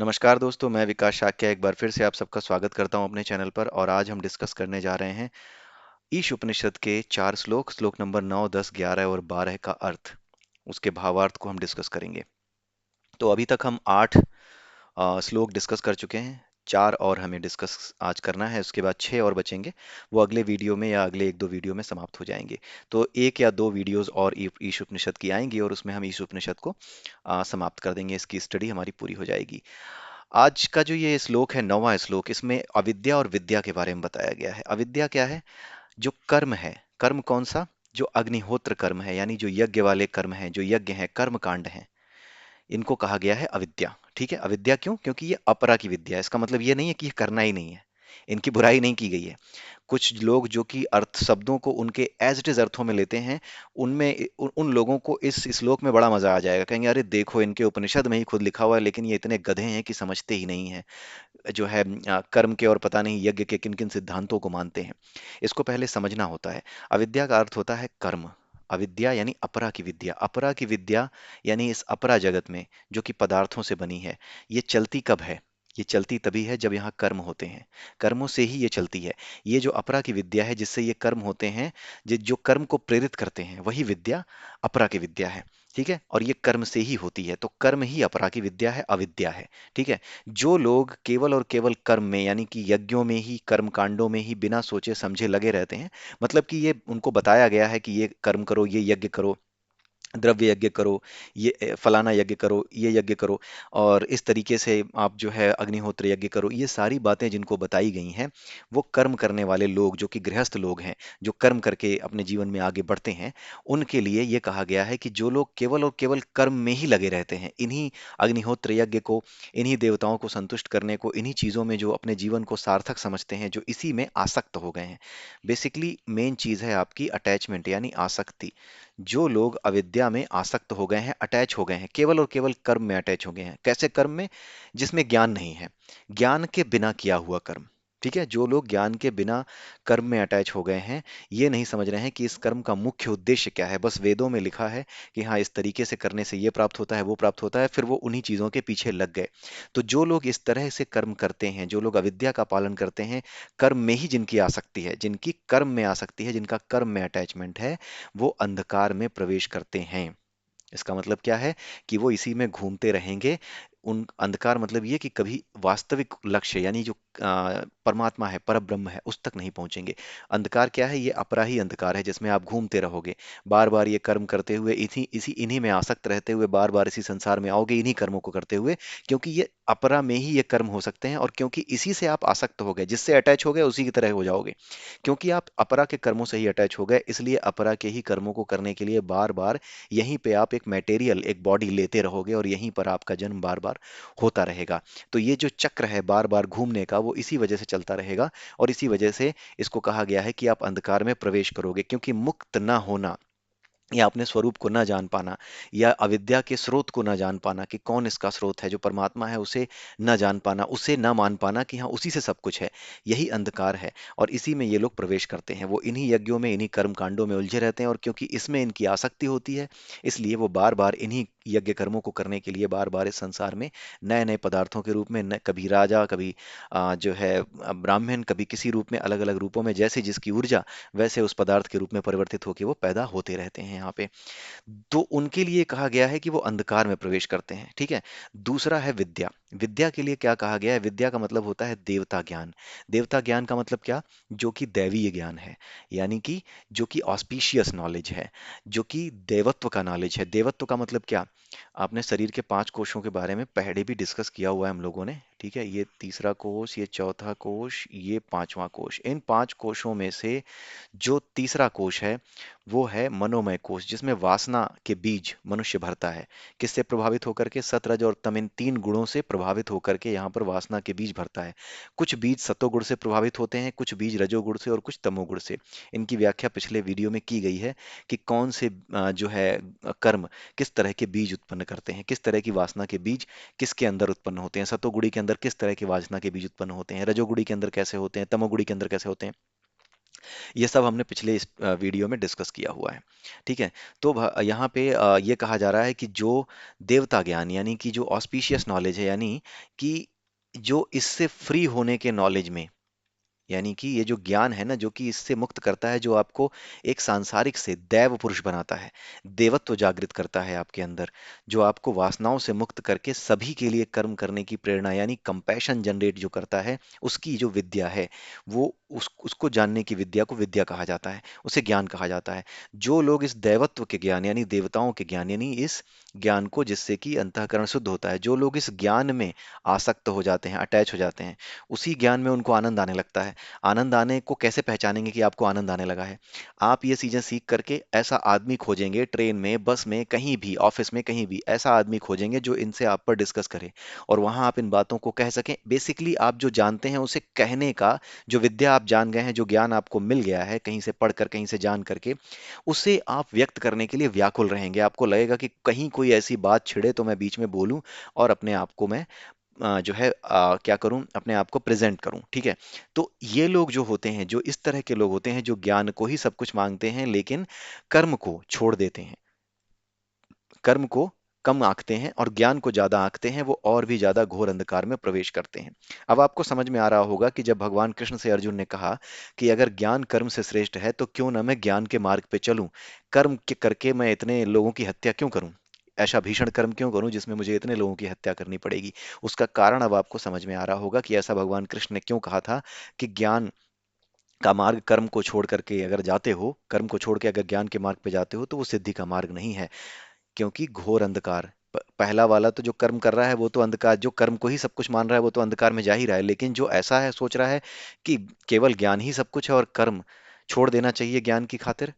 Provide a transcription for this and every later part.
नमस्कार दोस्तों, मैं विकास शाक्य एक बार फिर से आप सबका स्वागत करता हूं अपने चैनल पर। और आज हम डिस्कस करने जा रहे हैं ईश उपनिषद के चार श्लोक, श्लोक नंबर 9, 10, 11 और 12 का अर्थ, उसके भावार्थ को हम डिस्कस करेंगे। तो अभी तक हम 8 श्लोक डिस्कस कर चुके हैं। चार और हमें डिस्कस आज करना है, उसके बाद 6 और बचेंगे। वो अगले वीडियो में या अगले एक दो वीडियो में समाप्त हो जाएंगे। तो एक या दो वीडियोस और ईश उपनिषद की आएंगी और उसमें हम ईश उपनिषद को समाप्त कर देंगे। इसकी स्टडी हमारी पूरी हो जाएगी। आज का जो ये श्लोक है, 9वां श्लोक, इसमें अविद्या और विद्या के बारे में बताया गया है। अविद्या क्या है? जो कर्म है। कर्म कौन सा? जो अग्निहोत्र कर्म है, यानी जो यज्ञ वाले कर्म है, जो यज्ञ है, कर्म कांड है, इनको कहा गया है अविद्या। ठीक है, अविद्या क्यों? क्योंकि ये अपरा की विद्या है। इसका मतलब ये नहीं है कि ये करना ही नहीं है, इनकी बुराई नहीं की गई है। कुछ लोग जो कि अर्थ शब्दों को उनके एज इट इज अर्थों में लेते हैं, उन लोगों को इस श्लोक में बड़ा मजा आ जाएगा। कहेंगे अरे देखो, इनके उपनिषद में ही खुद लिखा हुआ है, लेकिन ये इतने गधे हैं कि समझते ही नहीं है जो है कर्म के और पता नहीं यज्ञ के किन किन सिद्धांतों को मानते हैं। इसको पहले समझना होता है। अविद्या का अर्थ होता है कर्म। अविद्या यानी अपरा की विद्या। अपरा की विद्या यानी इस अपरा जगत में जो कि पदार्थों से बनी है, ये चलती कब है? ये चलती तभी है जब यहाँ कर्म होते हैं। कर्मों से ही ये चलती है। ये जो अपरा की विद्या है, जिससे ये कर्म होते हैं, जो कर्म को प्रेरित करते हैं, वही विद्या अपरा की विद्या है। ठीक है, और ये कर्म से ही होती है, तो कर्म ही अपरा की विद्या है, अविद्या है। ठीक है। जो लोग केवल और केवल कर्म में, यानी कि यज्ञों में ही, कर्म कांडों में ही बिना सोचे समझे लगे रहते हैं, मतलब कि ये उनको बताया गया है कि ये कर्म करो, ये यज्ञ करो, द्रव्य यज्ञ करो, ये फलाना यज्ञ करो, ये यज्ञ करो, और इस तरीके से आप जो है अग्निहोत्र यज्ञ करो, ये सारी बातें जिनको बताई गई हैं, वो कर्म करने वाले लोग, जो कि गृहस्थ लोग हैं, जो कर्म करके अपने जीवन में आगे बढ़ते हैं, उनके लिए ये कहा गया है कि जो लोग केवल और केवल कर्म में ही लगे रहते हैं, इन्हीं अग्निहोत्र यज्ञ को, इन्हीं देवताओं को संतुष्ट करने को, इन्हीं चीज़ों में जो अपने जीवन को सार्थक समझते हैं, जो इसी में आसक्त हो गए हैं। बेसिकली मेन चीज़ है आपकी अटैचमेंट, यानी आसक्ति। जो लोग अविद्या में आसक्त हो गए हैं, अटैच हो गए हैं, केवल और केवल कर्म में अटैच हो गए हैं। कैसे कर्म में? जिसमें ज्ञान नहीं है, ज्ञान के बिना किया हुआ कर्म। ठीक है, जो लोग ज्ञान के बिना कर्म में अटैच हो गए हैं, ये नहीं समझ रहे हैं कि इस कर्म का मुख्य उद्देश्य क्या है। बस वेदों में लिखा है कि हाँ, इस तरीके से करने से ये प्राप्त होता है, वो प्राप्त होता है, फिर वो उन्हीं चीजों के पीछे लग गए। तो जो लोग इस तरह से कर्म करते हैं, जो लोग अविद्या का पालन करते हैं, कर्म में ही जिनकी आसक्ति है, जिनकी कर्म में आसक्ति है, जिनका कर्म में अटैचमेंट है, वो अंधकार में प्रवेश करते हैं। इसका मतलब क्या है? कि वो इसी में घूमते रहेंगे। उन अंधकार मतलब ये कि कभी वास्तविक लक्ष्य, यानी जो परमात्मा है, पर ब्रह्म है, उस तक नहीं पहुंचेंगे। अंधकार क्या है? ये अपरा ही अंधकार है, जिसमें आप घूमते रहोगे, बार बार ये कर्म करते हुए, इन्हीं में आसक्त रहते हुए, बार बार इसी संसार में आओगे, इन्हीं कर्मों को करते हुए, क्योंकि ये अपरा में ही ये कर्म हो सकते हैं, और क्योंकि इसी से आप आसक्त हो गए, जिससे अटैच हो गए, उसी की तरह हो जाओगे। क्योंकि आप अपरा के कर्मों से ही अटैच हो गए, इसलिए अपरा के ही कर्मों को करने के लिए बार बार यहीं पे आप एक मटेरियल, एक बॉडी लेते रहोगे, और यहीं पर आपका जन्म बार बार होता रहेगा। तो ये जो चक्र है बार बार घूमने का, वो इसी वजह से चलता रहेगा। और इसी वजह से इसको कहा गया है कि आप अंधकार में प्रवेश करोगे, क्योंकि मुक्त ना होना, या अपने स्वरूप को ना जान पाना, या अविद्या के स्रोत को ना जान पाना कि कौन इसका स्रोत है, जो परमात्मा है, उसे ना जान पाना, उसे ना मान पाना कि हाँ उसी से सब कुछ है, यही अंधकार है। और इसी में ये लोग प्रवेश करते हैं। वो इन्हीं यज्ञों में, इन्हीं कर्म कांडों में उलझे रहते हैं, और क्योंकि इसमें इनकी आसक्ति होती है, इसलिए वो बार बार इन्हीं यज्ञ कर्मों को करने के लिए बार बार इस संसार में नए नए पदार्थों के रूप में, कभी राजा, कभी जो है ब्राह्मण, कभी किसी रूप में, अलग अलग रूपों में, जैसे जिसकी ऊर्जा, वैसे उस पदार्थ के रूप में परिवर्तित होकर वो पैदा होते रहते हैं यहाँ पे। तो उनके लिए कहा गया है कि वो अंधकार में प्रवेश करते हैं। ठीक है। दूसरा है विद्या। विद्या के लिए क्या कहा गया है? विद्या का मतलब होता है देवता ज्ञान। देवता ज्ञान का मतलब क्या? जो कि दैवीय ज्ञान है, यानी कि जो कि ऑस्पिशियस नॉलेज है, जो कि देवत्व का नॉलेज है। देवत्व का मतलब क्या? आपने शरीर के 5 कोषों के बारे में पहले भी डिस्कस किया हुआ है हम लोगों ने। ठीक है, ये तीसरा कोष, ये चौथा कोष, ये पांचवा कोष। इन 5 कोषों में से जो तीसरा कोष है, वो है मनोमय कोष, जिसमें वासना के बीज मनुष्य भरता है। किससे प्रभावित होकर के? सत, रज और तम, इन 3 गुणों से प्रभावित होकर के यहाँ पर वासना के बीज भरता है। कुछ बीज सतोगुण से प्रभावित होते हैं, कुछ बीज रजोगुण से, और कुछ तमोगुण से। इनकी व्याख्या पिछले वीडियो में की गई है कि कौन से जो है कर्म किस तरह के बीज उत्पन्न करते हैं, किस तरह की वासना के बीज किसके अंदर उत्पन्न होते हैं, सतोगुणी के अंदर किस तरह की वासना के बीज उत्पन्न होते हैं, रजोगुणी के अंदर कैसे होते हैं, तमोगुणी के अंदर कैसे होते हैं। ये सब हमने पिछले इस वीडियो में डिस्कस किया हुआ है। ठीक है। तो यहाँ पे ये कहा जा रहा है कि जो देवता ज्ञान यानी कि जो ऑस्पिशियस नॉलेज है, यानी कि जो इससे फ्री होने के नॉलेज में, यानी कि ये जो ज्ञान है ना, जो कि इससे मुक्त करता है, जो आपको एक सांसारिक से दैव पुरुष बनाता है, देवत्व जागृत करता है आपके अंदर, जो आपको वासनाओं से मुक्त करके सभी के लिए कर्म करने की प्रेरणा यानी कंपैशन जनरेट जो करता है, उसकी जो विद्या है, वो उसको जानने की विद्या को विद्या कहा जाता है, उसे ज्ञान कहा जाता है। जो लोग इस दैवत्व के ज्ञान यानी देवताओं के ज्ञान यानी इस ज्ञान को, जिससे कि अंतःकरण शुद्ध होता है, जो लोग इस ज्ञान में आसक्त हो जाते हैं, अटैच हो जाते हैं, उसी ज्ञान में उनको आनंद आने लगता है। आनंद आने को कैसे पहचानेंगे कि आपको आनंद आने लगा है? आप ये चीजें सीख करके ऐसा आदमी खोजेंगे, ट्रेन में, बस में, कहीं भी, ऑफिस में, कहीं भी ऐसा आदमी खोजेंगे जो इनसे आप पर डिस्कस करे, और वहां आप इन बातों को कह सकें। बेसिकली आप जो जानते हैं उसे कहने का, जो विद्या आप जान गए हैं, जो ज्ञान आपको मिल गया है कहीं से पढ़कर, कहीं से जान करके, उसे आप व्यक्त करने के लिए व्याकुल रहेंगे। आपको लगेगा कि कहीं कोई ऐसी बात छिड़े तो मैं बीच में बोलूं और अपने आप को मैं जो है क्या करूं, अपने आप को प्रेजेंट करूं। ठीक है। तो ये लोग जो होते हैं, जो इस तरह के लोग होते हैं, जो ज्ञान को ही सब कुछ मांगते हैं लेकिन कर्म को छोड़ देते हैं, कर्म को कम आंकते हैं और ज्ञान को ज्यादा आंकते हैं, वो और भी ज्यादा घोर अंधकार में प्रवेश करते हैं। अब आपको समझ में आ रहा होगा कि जब भगवान कृष्ण से अर्जुन ने कहा कि अगर ज्ञान कर्म से श्रेष्ठ है तो क्यों ना मैं ज्ञान के मार्ग पे चलूं, कर्म के करके मैं इतने लोगों की हत्या क्यों करूं, ऐसा भीषण कर्म क्यों करूं जिसमें मुझे इतने लोगों की हत्या करनी पड़ेगी। उसका कारण अब आपको समझ में आ रहा होगा कि ऐसा भगवान कृष्ण ने क्यों कहा था, कि ज्ञान का मार्ग कर्म को छोड़ करके अगर जाते हो, कर्म को छोड़ के अगर ज्ञान के मार्ग पे जाते हो तो वो सिद्धि का मार्ग नहीं है। क्योंकि घोर अंधकार, पहला वाला तो जो कर्म कर रहा है वो तो अंधकार, जो कर्म को ही सब कुछ मान रहा है वो तो अंधकार में जा ही रहा है, लेकिन जो ऐसा है, सोच रहा है कि केवल ज्ञान ही सब कुछ है और कर्म छोड़ देना चाहिए ज्ञान की खातिर,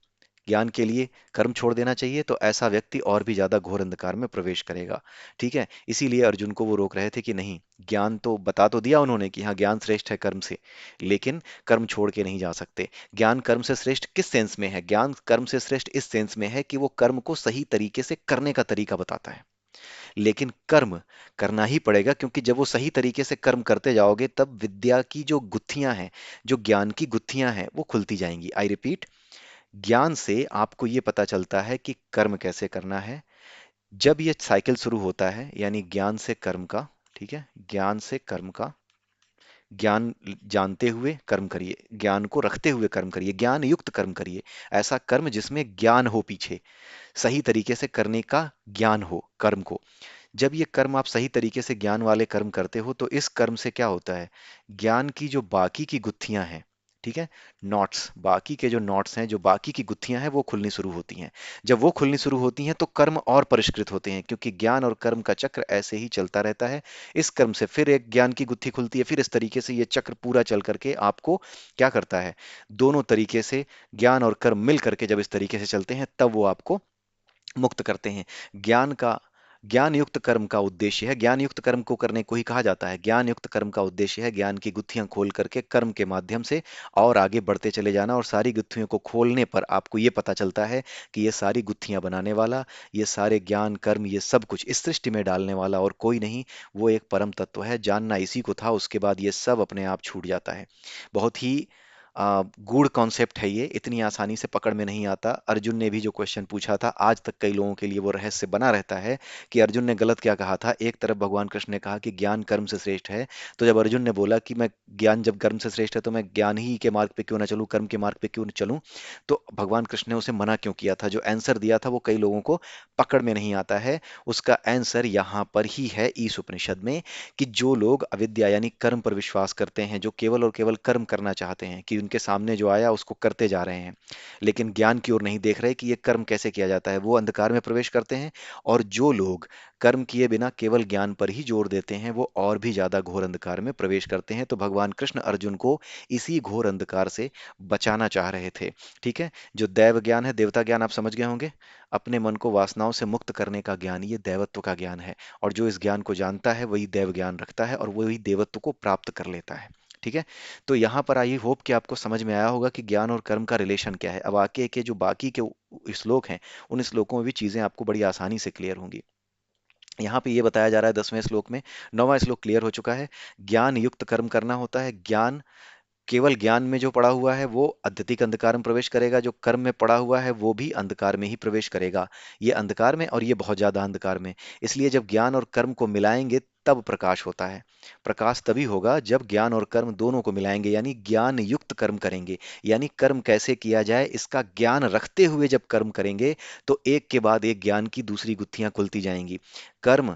ज्ञान के लिए कर्म छोड़ देना चाहिए, तो ऐसा व्यक्ति और भी ज्यादा घोर अंधकार में प्रवेश करेगा। ठीक है। इसीलिए अर्जुन को वो रोक रहे थे कि नहीं, ज्ञान तो बता तो दिया उन्होंने कि हाँ ज्ञान श्रेष्ठ है कर्म से, लेकिन कर्म छोड़ के नहीं जा सकते। ज्ञान कर्म से श्रेष्ठ किस सेंस में है? ज्ञान कर्म से श्रेष्ठ इस सेंस में है कि वो कर्म को सही तरीके से करने का तरीका बताता है, लेकिन कर्म करना ही पड़ेगा, क्योंकि जब वो सही तरीके से कर्म करते जाओगे तब विद्या की जो गुत्थियां हैं, जो ज्ञान की गुत्थियां हैं, वो खुलती जाएंगी। आई रिपीट, ज्ञान से आपको ये पता चलता है कि कर्म कैसे करना है। जब ये साइकिल शुरू होता है, यानी ज्ञान से कर्म का, ठीक है, ज्ञान से कर्म का, ज्ञान जानते हुए कर्म करिए, ज्ञान को रखते हुए कर्म करिए, ज्ञान युक्त कर्म करिए, ऐसा कर्म जिसमें ज्ञान हो पीछे, सही तरीके से करने का ज्ञान हो कर्म को। जब ये कर्म आप सही तरीके से ज्ञान वाले कर्म करते हो तो इस कर्म से क्या होता है, ज्ञान की जो बाकी की गुत्थियां हैं, ठीक है, नॉट्स, बाकी के जो नॉट्स हैं, जो बाकी की गुत्थियां हैं, वो खुलनी शुरू होती हैं। जब वो खुलनी शुरू होती हैं तो कर्म और परिष्कृत होते हैं, क्योंकि ज्ञान और कर्म का चक्र ऐसे ही चलता रहता है। इस कर्म से फिर एक ज्ञान की गुत्थी खुलती है, फिर इस तरीके से ये चक्र पूरा चल करके आपको क्या करता है, दोनों तरीके से ज्ञान और कर्म मिल करके जब इस तरीके से चलते हैं तब वो आपको मुक्त करते हैं। ज्ञान का, ज्ञान युक्त कर्म का उद्देश्य है, ज्ञान युक्त कर्म को करने को ही कहा जाता है, ज्ञान युक्त कर्म का उद्देश्य है ज्ञान की गुत्थियां खोल करके कर्म के माध्यम से और आगे बढ़ते चले जाना, और सारी गुत्थियों को खोलने पर आपको ये पता चलता है कि ये सारी गुत्थियां बनाने वाला, ये सारे ज्ञान कर्म, ये सब कुछ इस सृष्टि में डालने वाला और कोई नहीं, वो एक परम तत्व है। जानना इसी को था, उसके बाद ये सब अपने आप छूट जाता है। बहुत ही गूढ़ कॉन्सेप्ट है ये, इतनी आसानी से पकड़ में नहीं आता। अर्जुन ने भी जो क्वेश्चन पूछा था, आज तक कई लोगों के लिए वो रहस्य बना रहता है कि अर्जुन ने गलत क्या कहा था। एक तरफ भगवान कृष्ण ने कहा कि ज्ञान कर्म से श्रेष्ठ है, तो जब अर्जुन ने बोला कि मैं, ज्ञान जब कर्म से श्रेष्ठ है तो मैं ज्ञान ही के मार्ग पे क्यों ना चलूं, कर्म के मार्ग पे क्यों न चलूं, तो भगवान कृष्ण ने उसे मना क्यों किया था? जो आंसर दिया था वो कई लोगों को पकड़ में नहीं आता है। उसका आंसर यहाँ पर ही है ईश उपनिषद में, कि जो लोग अविद्या यानी कर्म पर विश्वास करते हैं, जो केवल और केवल कर्म करना चाहते हैं, कि उनके सामने जो आया उसको करते जा रहे हैं, लेकिन ज्ञान की ओर नहीं देख रहे कि ये कर्म कैसे किया जाता है, वो अंधकार में प्रवेश करते हैं। और जो लोग कर्म किए बिना केवल ज्ञान पर ही जोर देते हैं, वो और भी ज्यादा घोर अंधकार में प्रवेश करते हैं। तो भगवान कृष्ण अर्जुन को इसी घोर अंधकार से बचाना चाह रहे थे। ठीक है। जो दैव ज्ञान है, देवता ज्ञान, आप समझ गए होंगे, अपने मन को वासनाओं से मुक्त करने का ज्ञान, ये दैवत्व का ज्ञान है। और जो इस ज्ञान को जानता है वही देव ज्ञान रखता है और वही देवत्व को प्राप्त कर लेता है। ठीक है। तो यहाँ पर आई होप कि आपको समझ में आया होगा कि ज्ञान और कर्म का रिलेशन क्या है। अब आगे के जो बाकी के श्लोक हैं, उन श्लोकों में भी चीजें आपको बड़ी आसानी से क्लियर होंगी। यहाँ पे ये बताया जा रहा है 10वें श्लोक में, 9वां श्लोक क्लियर हो चुका है। ज्ञान युक्त कर्म करना होता है, ज्ञान केवल ज्ञान में जो पड़ा हुआ है वो अत्यधिक अंधकार में प्रवेश करेगा, जो कर्म में पड़ा हुआ है वो भी अंधकार में ही प्रवेश करेगा। ये अंधकार में और ये बहुत ज्यादा अंधकार में। इसलिए जब ज्ञान और कर्म को मिलाएंगे तब प्रकाश होता है। प्रकाश तभी होगा जब ज्ञान और कर्म दोनों को मिलाएंगे, यानी ज्ञान युक्त कर्म करेंगे। यानी कर्म कैसे किया जाए इसका ज्ञान रखते हुए जब कर्म करेंगे तो एक के बाद एक ज्ञान की दूसरी गुत्थियां खुलती जाएंगी। कर्म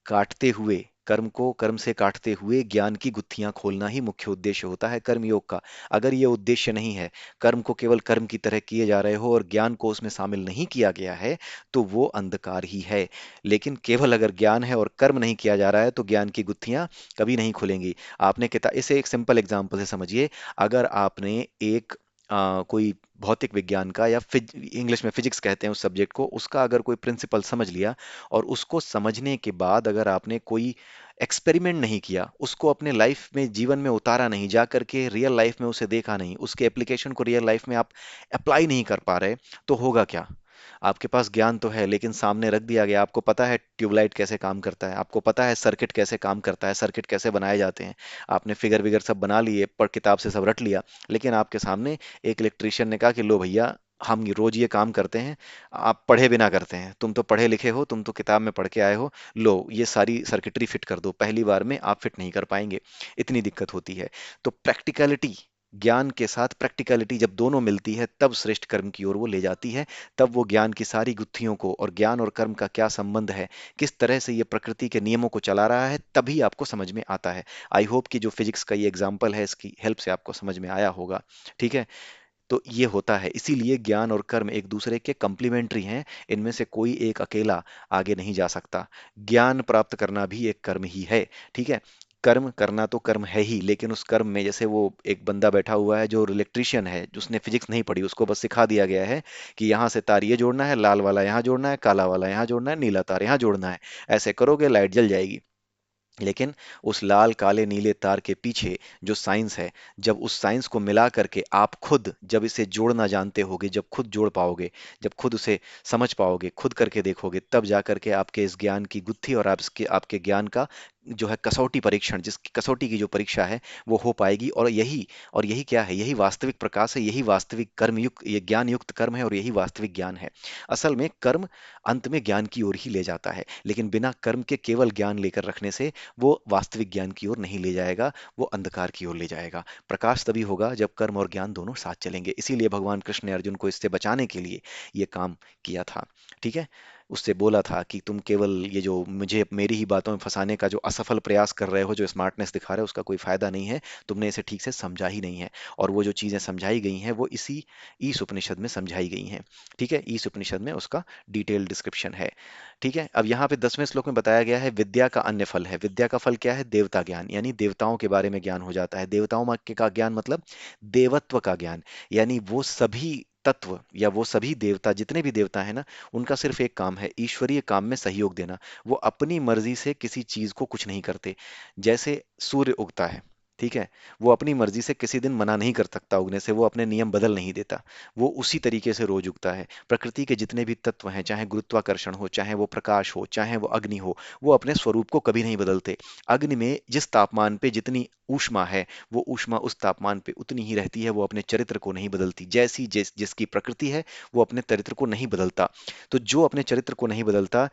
काटते हुए, कर्म को कर्म से काटते हुए ज्ञान की गुत्थियां खोलना ही मुख्य उद्देश्य होता है कर्म योग का। अगर ये उद्देश्य नहीं है, कर्म को केवल कर्म की तरह किए जा रहे हो और ज्ञान को उसमें शामिल नहीं किया गया है, तो वो अंधकार ही है। लेकिन केवल अगर ज्ञान है और कर्म नहीं किया जा रहा है तो ज्ञान की गुत्थियां कभी नहीं खुलेंगी। आपने किताब, इसे एक सिंपल एग्जांपल से समझिए। अगर आपने एक कोई भौतिक विज्ञान का या इंग्लिश में फिजिक्स कहते हैं उस सब्जेक्ट को, उसका अगर कोई प्रिंसिपल समझ लिया और उसको समझने के बाद अगर आपने कोई एक्सपेरिमेंट नहीं किया, उसको अपने लाइफ में जीवन में उतारा नहीं, जा करके रियल लाइफ में उसे देखा नहीं, उसके एप्लीकेशन को रियल लाइफ में आप अप्लाई नहीं कर पा रहे, तो होगा क्या? आपके पास ज्ञान तो है लेकिन सामने रख दिया गया, आपको पता है ट्यूबलाइट कैसे काम करता है, आपको पता है सर्किट कैसे काम करता है, सर्किट कैसे बनाए जाते हैं, आपने फिगर विगर सब बना लिए, पर किताब से सब रट लिया, लेकिन आपके सामने एक इलेक्ट्रिशियन ने कहा कि लो भैया, हम रोज ये काम करते हैं, आप पढ़े बिना करते हैं, तुम तो पढ़े लिखे हो, तुम तो किताब में पढ़ के आए हो, लो ये सारी सर्किटरी फिट कर दो। पहली बार में आप फिट नहीं कर पाएंगे, इतनी दिक्कत होती है। तो प्रैक्टिकलिटी, ज्ञान के साथ प्रैक्टिकलिटी जब दोनों मिलती है तब श्रेष्ठ कर्म की ओर वो ले जाती है। तब वो ज्ञान की सारी गुत्थियों को, और ज्ञान और कर्म का क्या संबंध है, किस तरह से ये प्रकृति के नियमों को चला रहा है, तभी आपको समझ में आता है। आई होप कि जो फिजिक्स का ये एग्जाम्पल है इसकी हेल्प से आपको समझ में आया होगा। ठीक है। तो ये होता है, इसीलिए ज्ञान और कर्म एक दूसरे के कंप्लीमेंट्री हैं। इनमें से कोई एक अकेला आगे नहीं जा सकता। ज्ञान प्राप्त करना भी एक कर्म ही है। ठीक है। कर्म करना तो कर्म है ही, लेकिन उस कर्म में जैसे वो एक बंदा बैठा हुआ है जो इलेक्ट्रिशियन है, जिसने फिजिक्स नहीं पढ़ी, उसको बस सिखा दिया गया है कि यहाँ से तार ये जोड़ना है, लाल वाला यहाँ जोड़ना है, काला वाला यहाँ जोड़ना है, नीला तार यहाँ जोड़ना है, ऐसे करोगे लाइट जल जाएगी। लेकिन उस लाल काले नीले तार के पीछे जो साइंस है, जब उस साइंस को मिला करके आप खुद जब इसे जोड़ना जानते होगे, जब खुद जोड़ पाओगे, जब खुद उसे समझ पाओगे, खुद करके देखोगे, तब जा करके आपके इस ज्ञान की गुत्थी और आपके आपके ज्ञान का जो है कसौटी परीक्षण, जिस कसौटी की जो परीक्षा है वो हो पाएगी। और यही क्या है, यही वास्तविक प्रकाश है, यही वास्तविक कर्म युक्त, ये ज्ञान युक्त कर्म है और यही वास्तविक ज्ञान है। असल में कर्म अंत में ज्ञान की ओर ही ले जाता है, लेकिन बिना कर्म के केवल ज्ञान लेकर रखने से वो वास्तविक ज्ञान की ओर नहीं ले जाएगा, वो अंधकार की ओर ले जाएगा। प्रकाश तभी होगा जब कर्म और ज्ञान दोनों साथ चलेंगे। इसीलिए भगवान कृष्ण ने अर्जुन को इससे बचाने के लिए ये काम किया था। ठीक है। उससे बोला था कि तुम केवल ये जो मुझे मेरी ही बातों में फंसाने का जो असफल प्रयास कर रहे हो, जो स्मार्टनेस दिखा रहे हो, उसका कोई फायदा नहीं है, तुमने इसे ठीक से समझा ही नहीं है। और वो जो चीजें समझाई गई हैं वो इसी ईश उपनिषद में समझाई गई हैं। ठीक है। ईश उपनिषद में उसका डिटेल डिस्क्रिप्शन है। ठीक है। अब यहाँ पे 10वें श्लोक में बताया गया है विद्या का अन्य फल है। विद्या का फल क्या है? देवता ज्ञान, यानी देवताओं के बारे में ज्ञान हो जाता है। देवताओं का ज्ञान मतलब देवत्व का ज्ञान, यानी वो सभी तत्व या वो सभी देवता, जितने भी देवता है ना, उनका सिर्फ एक काम है, ईश्वरीय काम में सहयोग देना। वो अपनी मर्जी से किसी चीज को कुछ नहीं करते। जैसे सूर्य उगता है, ठीक है, वो अपनी मर्जी से किसी दिन मना नहीं कर सकता उगने से, वो अपने नियम बदल नहीं देता, वो उसी तरीके से रोज उगता है। प्रकृति के जितने भी तत्व हैं, चाहे गुरुत्वाकर्षण हो, चाहे वो प्रकाश हो, चाहे वो अग्नि हो, वो अपने स्वरूप को कभी नहीं बदलते। अग्नि में जिस तापमान पे जितनी ऊष्मा है, वो ऊष्मा उस तापमान पे उतनी ही रहती है, वो अपने चरित्र को नहीं बदलती। जैसी जिसकी प्रकृति है वो अपने चरित्र को नहीं बदलता। तो जो अपने चरित्र को नहीं बदलता,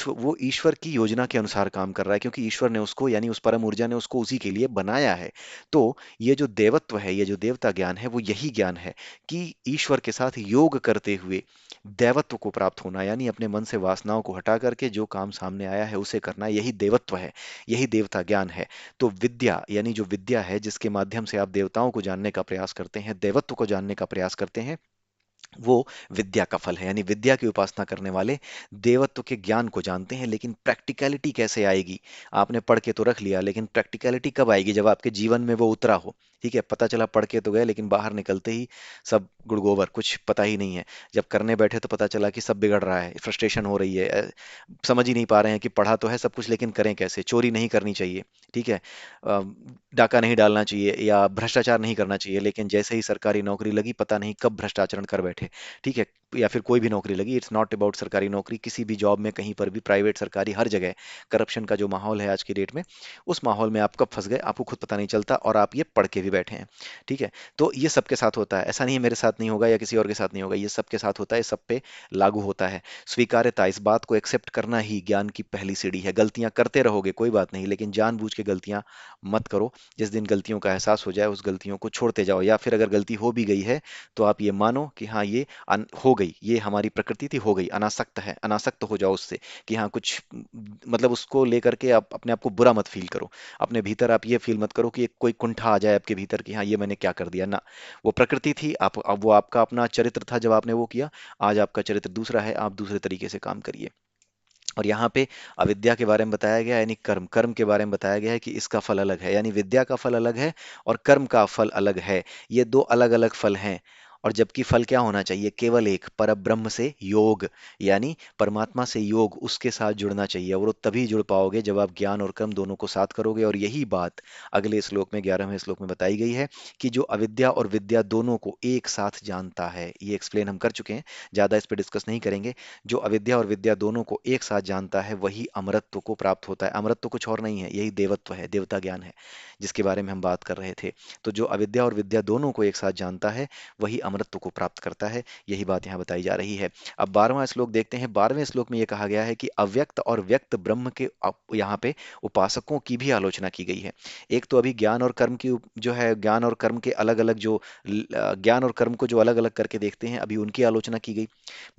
वो ईश्वर की योजना के अनुसार काम कर रहा है, क्योंकि ईश्वर ने उसको, यानी उस परम ऊर्जा ने उसको उसी के लिए बनाया है। तो ये जो देवत्व है, ये जो देवता ज्ञान है, वो यही ज्ञान है कि ईश्वर के साथ योग करते हुए दैवत्व को प्राप्त होना, यानी अपने मन से वासनाओं को हटा करके जो काम सामने आया है उसे करना, यही देवत्व है, यही देवता ज्ञान है। तो विद्या, यानी जो विद्या है जिसके माध्यम से आप देवताओं को जानने का प्रयास करते हैं, देवत्व को जानने का प्रयास करते हैं, वो विद्या का फल है। यानी विद्या की उपासना करने वाले देवत्व के ज्ञान को जानते हैं, लेकिन प्रैक्टिकलिटी कैसे आएगी? आपने पढ़ के तो रख लिया, लेकिन प्रैक्टिकलिटी कब आएगी? जब आपके जीवन में वो उतरा हो। ठीक है। पता चला पढ़ के तो गए, लेकिन बाहर निकलते ही सब गुड़गोबर, कुछ पता ही नहीं है। जब करने बैठे तो पता चला कि सब बिगड़ रहा है, फ्रस्ट्रेशन हो रही है, समझ ही नहीं पा रहे हैं कि पढ़ा तो है सब कुछ, लेकिन करें कैसे? चोरी नहीं करनी चाहिए, ठीक है, डाका नहीं डालना चाहिए या भ्रष्टाचार नहीं करना चाहिए, लेकिन जैसे ही सरकारी नौकरी लगी, पता नहीं कब भ्रष्टाचरण कर बैठे। ठीक है। या फिर कोई भी नौकरी लगी, इट्स नॉट अबाउट सरकारी नौकरी, किसी भी जॉब में कहीं पर भी, प्राइवेट सरकारी हर जगह करप्शन का जो माहौल है आज की डेट में, उस माहौल में आप कब फंस गए आपको खुद पता नहीं चलता, और आप ये पढ़ के भी बैठे हैं। ठीक है, तो ये सबके साथ होता है, ऐसा नहीं है मेरे साथ नहीं होगा या किसी और के साथ नहीं होगा, ये सबके साथ होता है, सब पे लागू होता है। स्वीकार्यता, इस बात को एक्सेप्ट करना ही ज्ञान की पहली सीढ़ी है। गलतियां करते रहोगे कोई बात नहीं, लेकिन जानबूझ के गलतियां मत करो। जिस दिन गलतियों का एहसास हो जाए उस गलतियों को छोड़ते जाओ, या फिर अगर गलती हो भी गई है तो आप ये मानो कि हाँ ये हो गई, ये हमारी प्रकृति थी, हो गई, अनासक्त है, अनासक्त हो जाओ उससे, कि हाँ कुछ मतलब उसको लेकर के आप अपने आप को बुरा मत फील करो। अपने भीतर आप ये फील मत करो कि एक कोई कुंठा आ जाए आपके भीतर कि हाँ ये मैंने क्या कर दिया ना। वो प्रकृति थी, आप अब वो आपका अपना चरित्र था जब आपने वो किया, आज आपका चरित्र दूसरा है, आप दूसरे तरीके से काम करिए। और यहाँ पे अविद्या के बारे में बताया गया है, यानी कर्म, कर्म के बारे में बताया गया है कि इसका फल अलग है, यानी विद्या का फल अलग है और कर्म का फल अलग है। ये दो अलग अलग फल हैं। और जबकि फल क्या होना चाहिए, केवल एक, पर ब्रह्म से योग, यानी परमात्मा से योग, उसके साथ जुड़ना चाहिए। और वो तभी जुड़ पाओगे जब आप ज्ञान और कर्म दोनों को साथ करोगे। और यही बात अगले श्लोक में, 11वें श्लोक में बताई गई है कि जो अविद्या और विद्या दोनों को एक साथ जानता है, ये एक्सप्लेन हम कर चुके हैं, ज्यादा इस पर डिस्कस नहीं करेंगे। जो अविद्या और विद्या दोनों को एक साथ जानता है वही अमरत्व को प्राप्त होता है। अमरत्व कुछ और नहीं है, यही देवत्व है, देवता ज्ञान है, जिसके बारे में हम बात कर रहे थे। तो जो अविद्या और विद्या दोनों को एक साथ जानता है वही अमरत्व को प्राप्त करता है, यही बात यहाँ बताई जा रही है। अब 12वां श्लोक देखते हैं। 12वें श्लोक में यह कहा गया है कि अव्यक्त और व्यक्त ब्रह्म के यहाँ पे उपासकों की भी आलोचना की गई है। एक तो अभी ज्ञान और कर्म की जो है, ज्ञान और कर्म के अलग अलग जो ज्ञान और कर्म को जो अलग अलग करके देखते हैं, अभी उनकी आलोचना की गई।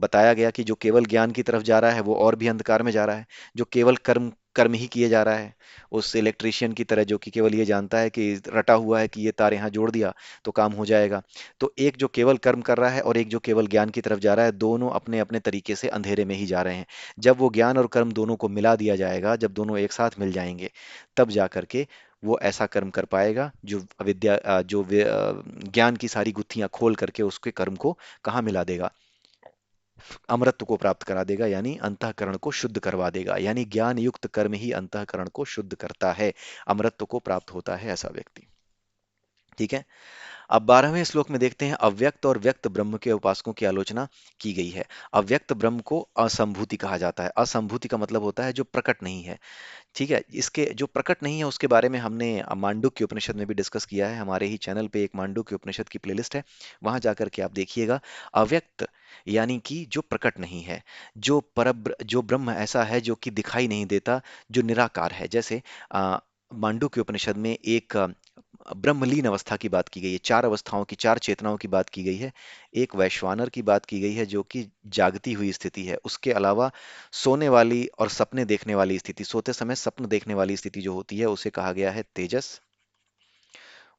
बताया गया कि जो केवल ज्ञान की तरफ जा रहा है वो और भी अंधकार में जा रहा है। जो केवल कर्म कर्म ही किए जा रहा है, उस इलेक्ट्रिशियन की तरह जो कि केवल ये जानता है कि रटा हुआ है कि ये तार यहाँ जोड़ दिया तो काम हो जाएगा। तो एक जो केवल कर्म कर रहा है और एक जो केवल ज्ञान की तरफ जा रहा है, दोनों अपने अपने तरीके से अंधेरे में ही जा रहे हैं। जब वो ज्ञान और कर्म दोनों को मिला दिया जाएगा, जब दोनों एक साथ मिल जाएंगे, तब जा करके वो ऐसा कर्म कर पाएगा जो अविद्या ज्ञान की सारी गुत्थियां खोल करके उसके कर्म को कहाँ मिला देगा, अमरत्व को प्राप्त करा देगा, यानी अंतःकरण को शुद्ध करवा देगा। यानी ज्ञान युक्त कर्म ही अंतःकरण को शुद्ध करता है, अमरत्व को प्राप्त होता है ऐसा व्यक्ति। ठीक है, अब 12वें श्लोक में देखते हैं, अव्यक्त और व्यक्त ब्रह्म के उपासकों की आलोचना की गई है। अव्यक्त ब्रह्म को असंभूति कहा जाता है। असंभूति का मतलब होता है जो प्रकट नहीं है। ठीक है, इसके जो प्रकट नहीं है उसके बारे में हमने मांडुक्य उपनिषद में भी डिस्कस किया है। हमारे ही चैनल पे एक मांडुक्य उपनिषद की प्लेलिस्ट है, वहां जाकर के आप देखिएगा। अव्यक्त यानी कि जो प्रकट नहीं है, जो ब्रह्म ऐसा है जो कि दिखाई नहीं देता, जो निराकार है। जैसे मांडुक्य उपनिषद में एक ब्रह्मलीन अवस्था की बात की गई है, चार अवस्थाओं की, चार चेतनाओं की बात की गई है। एक वैश्वानर की बात की गई है जो कि जागती हुई स्थिति है। उसके अलावा सोने वाली और सपने देखने वाली स्थिति, सोते समय स्वप्न देखने वाली स्थिति जो होती है उसे कहा गया है तेजस।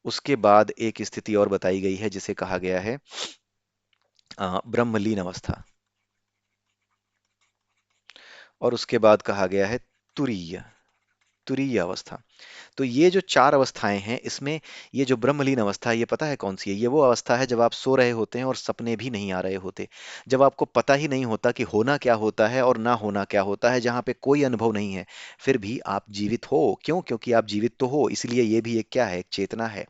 उसके बाद एक स्थिति और बताई गई है जिसे कहा गया है ब्रह्मलीन अवस्था। और उसके बाद कहा गया है तुरीय, तुरीय अवस्था। तो ये जो चार अवस्थाएं हैं, इसमें ये जो ब्रह्मलीन अवस्था है, ये पता है कौन सी है? ये वो अवस्था है जब आप सो रहे होते हैं और सपने भी नहीं आ रहे होते, जब आपको पता ही नहीं होता कि होना क्या होता है और ना होना क्या होता है, जहां पे कोई अनुभव नहीं है, फिर भी आप जीवित हो। क्यों? क्योंकि आप जीवित तो हो, इसलिए ये भी एक क्या है, एक चेतना है।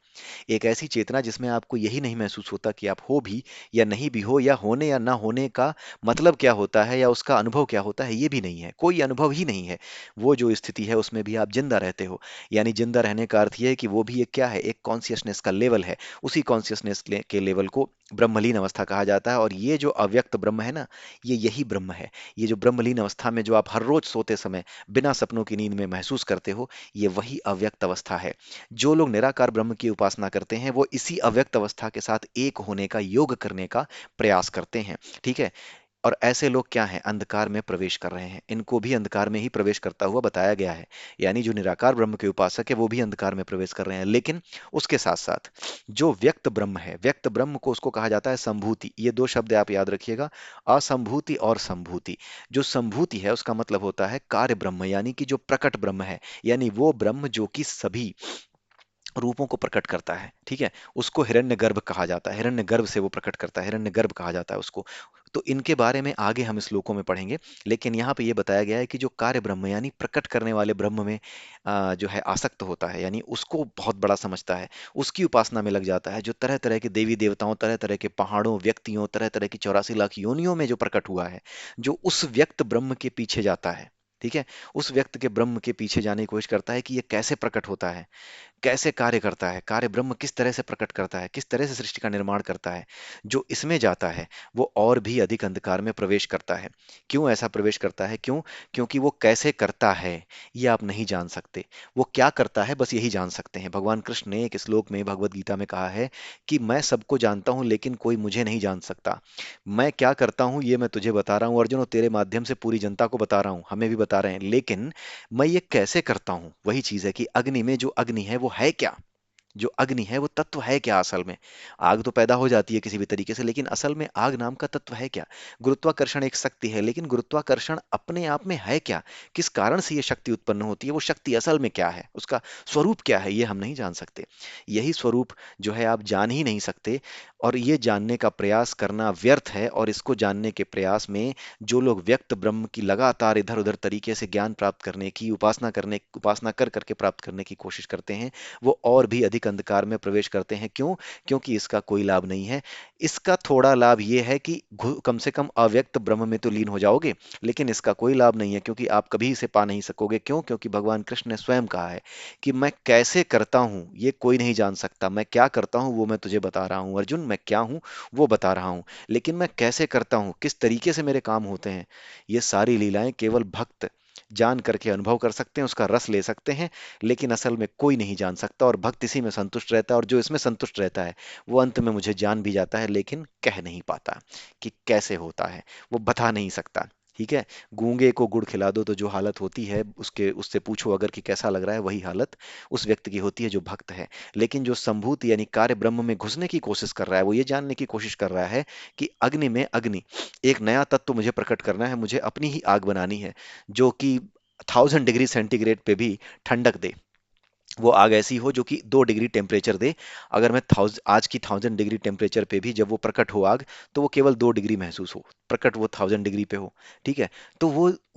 एक ऐसी चेतना जिसमें आपको यही नहीं महसूस होता कि आप हो भी या नहीं भी हो, या होने या ना होने का मतलब क्या होता है, या उसका अनुभव क्या होता है, ये भी नहीं है, कोई अनुभव ही नहीं है। वो जो स्थिति है उसमें भी आप जिंदा रहते हो। यानी जिंदा रहने का अर्थ ये है कि वो भी एक क्या है, एक कॉन्शियसनेस का लेवल है। उसी कॉन्शियसनेस के लेवल को ब्रह्मलीन अवस्था कहा जाता है। और ये जो अव्यक्त ब्रह्म है ना, ये यही ब्रह्म है। ये जो ब्रह्मलीन अवस्था में जो आप हर रोज सोते समय बिना सपनों की नींद में महसूस करते हो, ये वही अव्यक्त अवस्था है। जो लोग निराकार ब्रह्म की उपासना करते हैं वो इसी अव्यक्त अवस्था के साथ एक होने का, योग करने का प्रयास करते हैं। ठीक है, और ऐसे लोग क्या हैं, अंधकार में प्रवेश कर रहे हैं, इनको भी अंधकार में ही प्रवेश करता हुआ बताया गया है। यानी जो निराकार ब्रह्म के उपासक है वो भी अंधकार में प्रवेश कर रहे हैं। लेकिन उसके साथ साथ जो व्यक्त ब्रह्म है, व्यक्त ब्रह्म को उसको कहा जाता है संभूति। ये दो शब्द आप याद रखिएगा, असंभूति और संभूति। जो संभूति है उसका मतलब होता है कार्य ब्रह्म, यानी कि जो प्रकट ब्रह्म है, यानी वो ब्रह्म जो कि सभी रूपों को प्रकट करता है। ठीक है, उसको हिरण्यगर्भ कहा जाता है, हिरण्यगर्भ से वो प्रकट करता है, हिरण्यगर्भ कहा जाता है उसको। तो इनके बारे में आगे हम श्लोकों में पढ़ेंगे। लेकिन यहाँ पे ये बताया गया है कि जो कार्य ब्रह्म यानी प्रकट करने वाले ब्रह्म में जो है आसक्त होता है, यानी उसको बहुत बड़ा समझता है, उसकी उपासना में लग जाता है, जो तरह तरह के देवी देवताओं, तरह तरह के पहाड़ों, व्यक्तियों, तरह तरह की 84 लाख योनियों में जो प्रकट हुआ है, जो उस व्यक्त ब्रह्म के पीछे जाता है, ठीक है, उस व्यक्त के ब्रह्म के पीछे जाने की कोशिश करता है कि ये कैसे प्रकट होता है, कैसे कार्य करता है, कार्य ब्रह्म किस तरह से प्रकट करता है, किस तरह से सृष्टि का निर्माण करता है, जो इसमें जाता है वो और भी अधिक अंधकार में प्रवेश करता है। क्यों ऐसा प्रवेश करता है? क्यों? क्योंकि वो कैसे करता है ये आप नहीं जान सकते, वो क्या करता है बस यही जान सकते हैं। भगवान कृष्ण ने एक श्लोक में भगवत गीता में कहा है कि मैं सबको जानता हूं लेकिन कोई मुझे नहीं जान सकता। मैं क्या करता हूं ये मैं तुझे बता रहा हूं अर्जुन, और तेरे माध्यम से पूरी जनता को बता रहा हूं, हमें भी बता रहे हैं, लेकिन मैं ये कैसे करता हूं, वही चीज है कि अग्नि में जो अग्नि है वो है क्या, जो अग्नि है वो तत्व है क्या असल में। आग तो पैदा हो जाती है किसी भी तरीके से, लेकिन असल में आग नाम का तत्व है क्या? गुरुत्वाकर्षण एक शक्ति है, लेकिन गुरुत्वाकर्षण अपने आप में है क्या? किस कारण से ये शक्ति उत्पन्न होती है? वो शक्ति असल में क्या है, उसका स्वरूप क्या है, ये हम नहीं जान सकते। यही स्वरूप जो है आप जान ही नहीं सकते, और ये जानने का प्रयास करना व्यर्थ है। और इसको जानने के प्रयास में जो लोग व्यक्त ब्रह्म की लगातार इधर उधर तरीके से ज्ञान प्राप्त करने की, उपासना कर करके प्राप्त करने की कोशिश करते हैं, वो और भी अधिक अंधकार में प्रवेश करते हैं। क्यों? क्योंकि इसका कोई लाभ नहीं है। इसका थोड़ा लाभ ये है कि कम से कम अव्यक्त ब्रह्म में तो लीन हो जाओगे, लेकिन इसका कोई लाभ नहीं है, क्योंकि आप कभी इसे पा नहीं सकोगे। क्यों? क्योंकि भगवान कृष्ण ने स्वयं कहा है कि मैं कैसे करता हूं ये कोई नहीं जान सकता, मैं क्या करता हूं वो मैं तुझे बता रहा हूं अर्जुन, मैं क्या हूं वो बता रहा हूं, लेकिन मैं कैसे करता हूं, किस तरीके से मेरे काम होते हैं, ये सारी लीलाएं केवल भक्त जान करके अनुभव कर सकते हैं, उसका रस ले सकते हैं। लेकिन असल में कोई नहीं जान सकता, और भक्त इसी में संतुष्ट रहता है, और जो इसमें संतुष्ट रहता है वो अंत में मुझे जान भी जाता है, लेकिन कह नहीं पाता कि कैसे होता है, वो बता नहीं सकता। ठीक है, गूंगे को गुड़ खिला दो तो जो हालत होती है उसके उससे पूछो अगर कि कैसा लग रहा है, वही हालत उस व्यक्ति की होती है जो भक्त है। लेकिन जो संभूति यानी कार्य ब्रह्म में घुसने की कोशिश कर रहा है, वो ये जानने की कोशिश कर रहा है कि अग्नि में अग्नि, एक नया तत्व मुझे प्रकट करना है, मुझे अपनी ही आग बनानी है, जो कि 1000 डिग्री सेंटीग्रेड पे भी ठंडक दे। वो आग ऐसी हो जो कि 2 डिग्री टेम्परेचर दे। अगर मैं आज की 1000 डिग्री टेम्परेचर पे भी जब वो प्रकट हो आग, तो वो केवल 2 डिग्री महसूस हो, प्रकट वो 1000 डिग्री पे हो। ठीक है, तो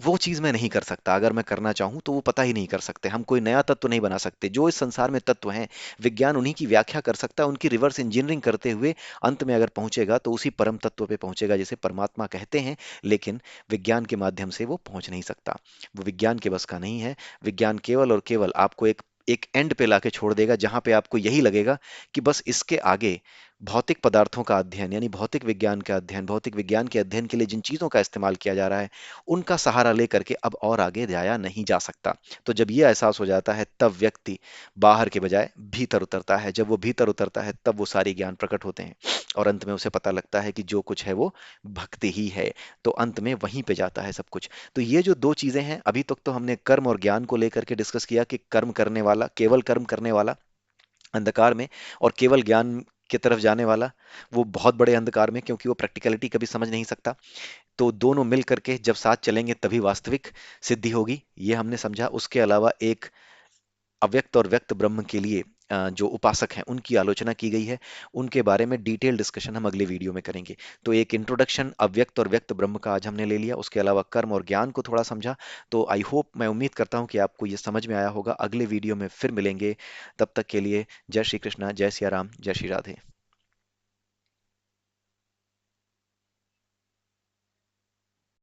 वो चीज मैं नहीं कर सकता, अगर मैं करना चाहूं तो वो पता ही नहीं कर सकते। हम कोई नया तत्व नहीं बना सकते, जो इस संसार में तत्व हैं विज्ञान उन्हीं की व्याख्या कर सकता है, उनकी रिवर्स इंजीनियरिंग करते हुए अंत में अगर पहुंचेगा तो उसी परम तत्व पे पहुंचेगा जिसे परमात्मा कहते हैं। लेकिन विज्ञान के माध्यम से वो पहुंच नहीं सकता, वो विज्ञान के बस का नहीं है। विज्ञान केवल और केवल आपको एक एक एंड पे लाके छोड़ देगा, जहां पे आपको यही लगेगा कि बस इसके आगे भौतिक पदार्थों का अध्ययन यानी भौतिक विज्ञान का अध्ययन, भौतिक विज्ञान के अध्ययन के लिए जिन चीजों का इस्तेमाल किया जा रहा है उनका सहारा लेकर के अब और आगे जाया नहीं जा सकता। तो जब ये एहसास हो जाता है तब व्यक्ति बाहर के बजाय भीतर उतरता है। जब वो भीतर उतरता है तब वो सारी ज्ञान प्रकट होते हैं, और अंत में उसे पता लगता है कि जो कुछ है वो भक्ति ही है। तो अंत में वहीं पे जाता है सब कुछ। तो ये जो दो चीजें हैं, अभी तक तो हमने कर्म और ज्ञान को लेकर के डिस्कस किया कि कर्म करने वाला, केवल कर्म करने वाला अंधकार में, और केवल ज्ञान की तरफ जाने वाला वो बहुत बड़े अंधकार में, क्योंकि वो प्रैक्टिकलिटी कभी समझ नहीं सकता। तो दोनों मिल करके जब साथ चलेंगे तभी वास्तविक सिद्धि होगी, ये हमने समझा। उसके अलावा एक अव्यक्त और व्यक्त ब्रह्म के लिए जो उपासक हैं उनकी आलोचना की गई है, उनके बारे में डिटेल डिस्कशन हम अगले वीडियो में करेंगे। तो एक इंट्रोडक्शन अव्यक्त और व्यक्त ब्रह्म का आज हमने ले लिया, उसके अलावा कर्म और ज्ञान को थोड़ा समझा। तो आई होप, मैं उम्मीद करता हूँ कि आपको ये समझ में आया होगा। अगले वीडियो में फिर मिलेंगे, तब तक के लिए जय श्री कृष्णा, जय सिया राम, जय श्री राधे।